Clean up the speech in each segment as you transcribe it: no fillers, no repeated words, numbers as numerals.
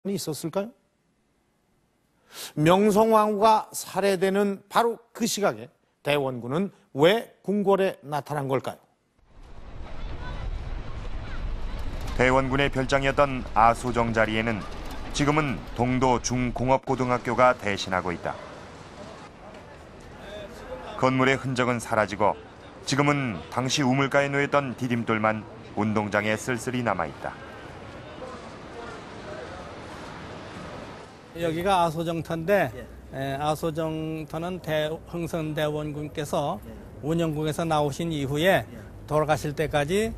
있었을까요? 명성황후가 살해되는 바로 그 시각에 대원군은 왜 궁궐에 나타난 걸까요? 대원군의 별장이었던 아소정 자리에는 지금은 동도 중공업고등학교가 대신하고 있다. 건물의 흔적은 사라지고 지금은 당시 우물가에 놓였던 디딤돌만 운동장에 쓸쓸히 남아있다. 여기가 아소정터인데 아소정터는 흥선대원군께서 운영국에서 나오신 이후에 돌아가실 때까지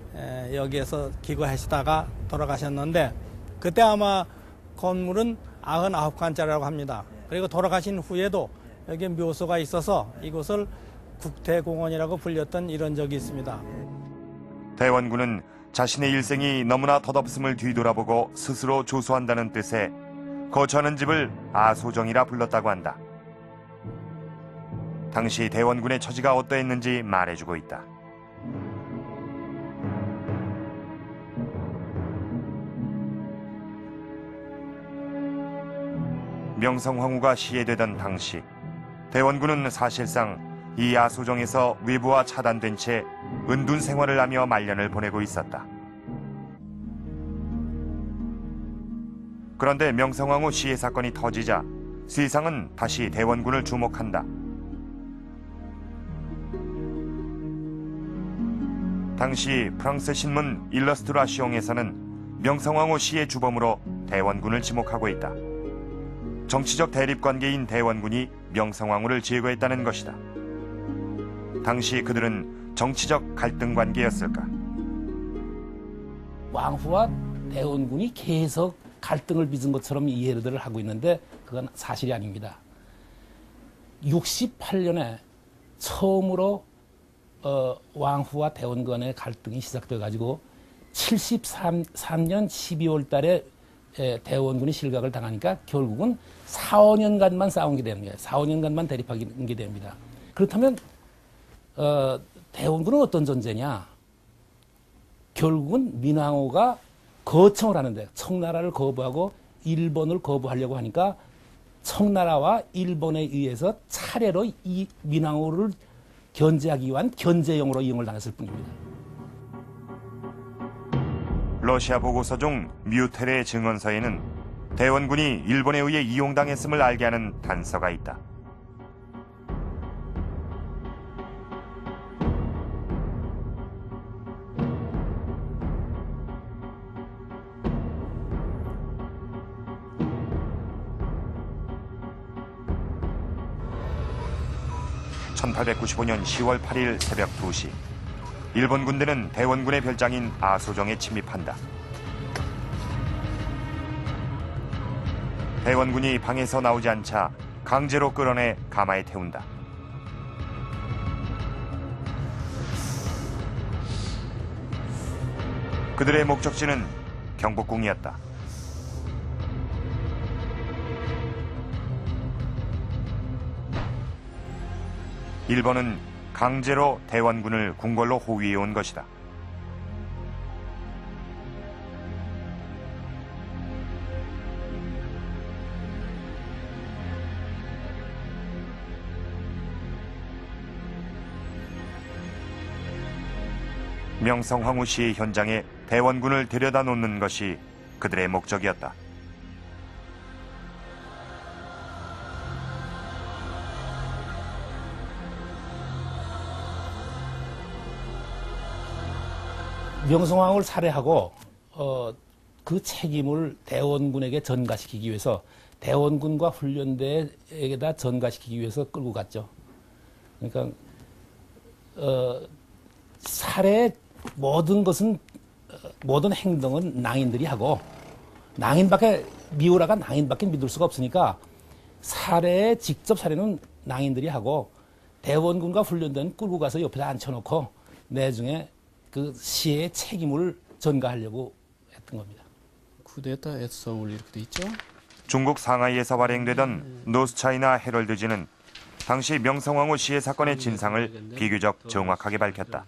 여기에서 기거하시다가 돌아가셨는데 그때 아마 건물은 99칸짜리라고 합니다. 그리고 돌아가신 후에도 여기에 묘소가 있어서 이곳을 국태공원이라고 불렸던 이런 적이 있습니다. 대원군은 자신의 일생이 너무나 덧없음을 뒤돌아보고 스스로 조소한다는 뜻에 거처하는 집을 아소정이라 불렀다고 한다. 당시 대원군의 처지가 어떠했는지 말해주고 있다. 명성황후가 시해되던 당시 대원군은 사실상 이 아소정에서 외부와 차단된 채 은둔 생활을 하며 말년을 보내고 있었다. 그런데 명성황후 시해 사건이 터지자 세상은 다시 대원군을 주목한다. 당시 프랑스 신문 일러스트라시옹에서는 명성황후 시해 주범으로 대원군을 지목하고 있다. 정치적 대립관계인 대원군이 명성황후를 제거했다는 것이다. 당시 그들은 정치적 갈등 관계였을까? 왕후와 대원군이 계속 갈등을 빚은 것처럼 이해를 하고 있는데 그건 사실이 아닙니다. 68년에 처음으로 왕후와 대원군 간의 갈등이 시작돼 가지고 73년 12월 달에 대원군이 실각을 당하니까 결국은 4, 5년간만 싸운 게 됩니다. 4, 5년간만 대립하는 게 됩니다. 그렇다면 대원군은 어떤 존재냐? 결국은 민왕후가 거청을 하는데 청나라를 거부하고 일본을 거부하려고 하니까 청나라와 일본에 의해서 차례로 이 민왕후를 견제하기 위한 견제용으로 이용을 당했을 뿐입니다. 러시아 보고서 중 뮤텔의 증언서에는 대원군이 일본에 의해 이용당했음을 알게 하는 단서가 있다. (1895년 10월 8일) 새벽 2시 일본 군대는 대원군의 별장인 아소정에 침입한다. 대원군이 방에서 나오지 않자 강제로 끌어내 가마에 태운다. 그들의 목적지는 경복궁이었다. 일본은 강제로 대원군을 궁궐로 호위해 온 것이다. 명성황후 시의 현장에 대원군을 데려다 놓는 것이 그들의 목적이었다. 명성황후를 살해하고 그 책임을 대원군에게 전가시키기 위해서 대원군과 훈련대에게다 전가시키기 위해서 끌고 갔죠. 그러니까 살해 모든 것은 모든 행동은 낭인들이 하고 미우라가 낭인밖에 믿을 수가 없으니까 직접 살해는 낭인들이 하고 대원군과 훈련대는 끌고 가서 옆에다 앉혀놓고 내중에 그 시의 책임을 전가하려고 했던 겁니다. 쿠데타에서 이렇게 돼 있죠? 중국 상하이에서 발행되던 노스차이나 헤럴드지는 당시 명성황후 시해 사건의 진상을 비교적 정확하게 밝혔다.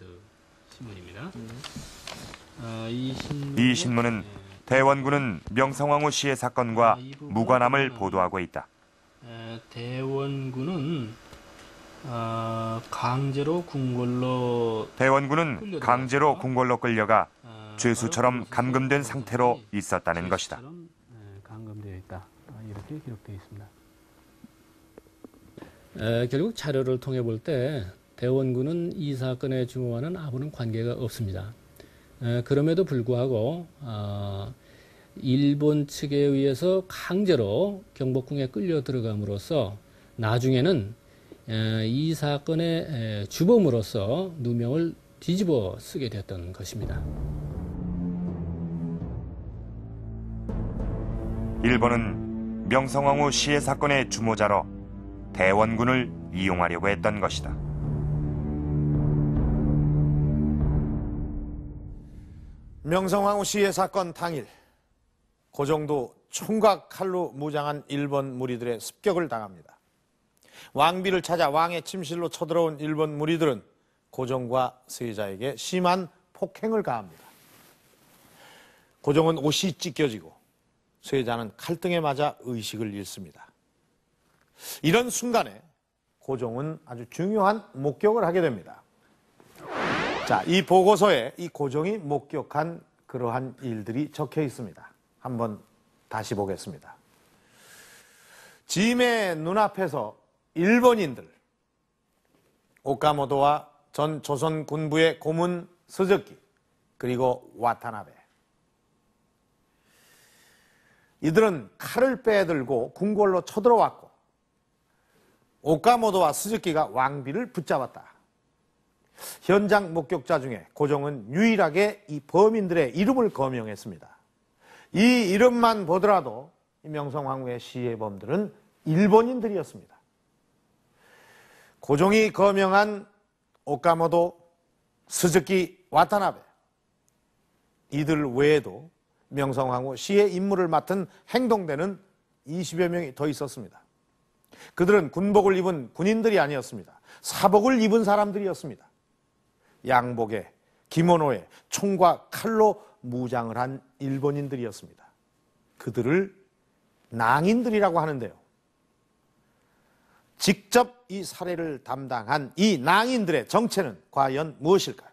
이 신문은 대원군은 명성황후 시해 사건과 무관함을 보도하고 있다. 대원군은 강제로 궁궐로 대원군은 강제로 궁궐로 끌려가 죄수처럼 감금된 상태로 있었다는 것이다. 감금되어 있다. 이렇게 기록되어 있습니다. 결국 자료를 통해 볼 때 대원군은 이 사건에 주모와는 아무런 관계가 없습니다. 그럼에도 불구하고 일본 측에 의해서 강제로 경복궁에 끌려 들어감으로써 나중에는 이 사건의 주범으로서 누명을 뒤집어 쓰게 됐던 것입니다. 일본은 명성황후 시해 사건의 주모자로 대원군을 이용하려고 했던 것이다. 명성황후 시해 사건 당일 고종도 총과 칼로 무장한 일본 무리들의 습격을 당합니다. 왕비를 찾아 왕의 침실로 쳐들어온 일본 무리들은 고종과 세자에게 심한 폭행을 가합니다. 고종은 옷이 찢겨지고 세자는 칼등에 맞아 의식을 잃습니다. 이런 순간에 고종은 아주 중요한 목격을 하게 됩니다. 자, 이 보고서에 이 고종이 목격한 그러한 일들이 적혀 있습니다. 한번 다시 보겠습니다. 짐의 눈앞에서 일본인들, 오카모토와 전 조선 군부의 고문 스즈키, 그리고 와타나베. 이들은 칼을 빼들고 궁궐로 쳐들어왔고 오카모토와 스즈키가 왕비를 붙잡았다. 현장 목격자 중에 고종은 유일하게 이 범인들의 이름을 거명했습니다. 이 이름만 보더라도 명성황후의 시해범들은 일본인들이었습니다. 고종이 거명한 오카모토, 스즈키, 와타나베, 이들 외에도 명성황후 시해 임무를 맡은 행동대는 20여 명이 더 있었습니다. 그들은 군복을 입은 군인들이 아니었습니다. 사복을 입은 사람들이었습니다. 양복에, 기모노에 총과 칼로 무장을 한 일본인들이었습니다. 그들을 낭인들이라고 하는데요. 직접 이 살해를 담당한 이 낭인들의 정체는 과연 무엇일까요?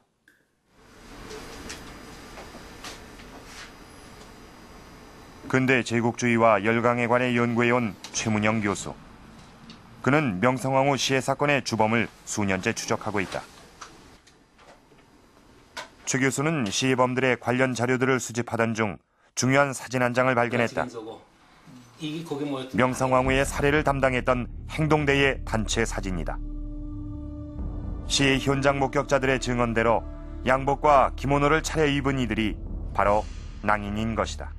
근대 제국주의와 열강에 관해 연구해온 최문영 교수. 그는 명성황후 시해 사건의 주범을 수년째 추적하고 있다. 최 교수는 시해범들의 관련 자료들을 수집하던 중 중요한 사진 한 장을 발견했다. 명성황후의 살해를 담당했던 행동대의 단체 사진이다. 시해 현장 목격자들의 증언대로 양복과 기모노를 차려입은 이들이 바로 낭인인 것이다.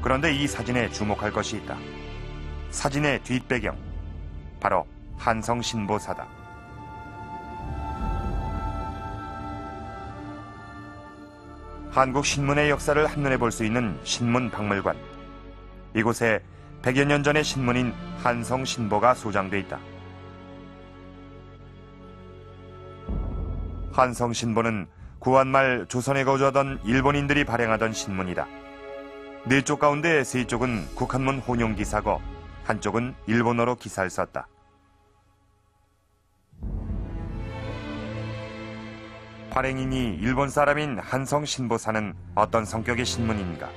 그런데 이 사진에 주목할 것이 있다. 사진의 뒷배경, 바로 한성신보사다. 한국 신문의 역사를 한눈에 볼 수 있는 신문박물관. 이곳에 100여 년 전의 신문인 한성신보가 소장돼 있다. 한성신보는 구한말 조선에 거주하던 일본인들이 발행하던 신문이다. 4쪽 가운데 3쪽은 국한문 혼용 기사고 한쪽은 일본어로 기사를 썼다. 발행인이 일본 사람인 한성신보사는 어떤 성격의 신문인가?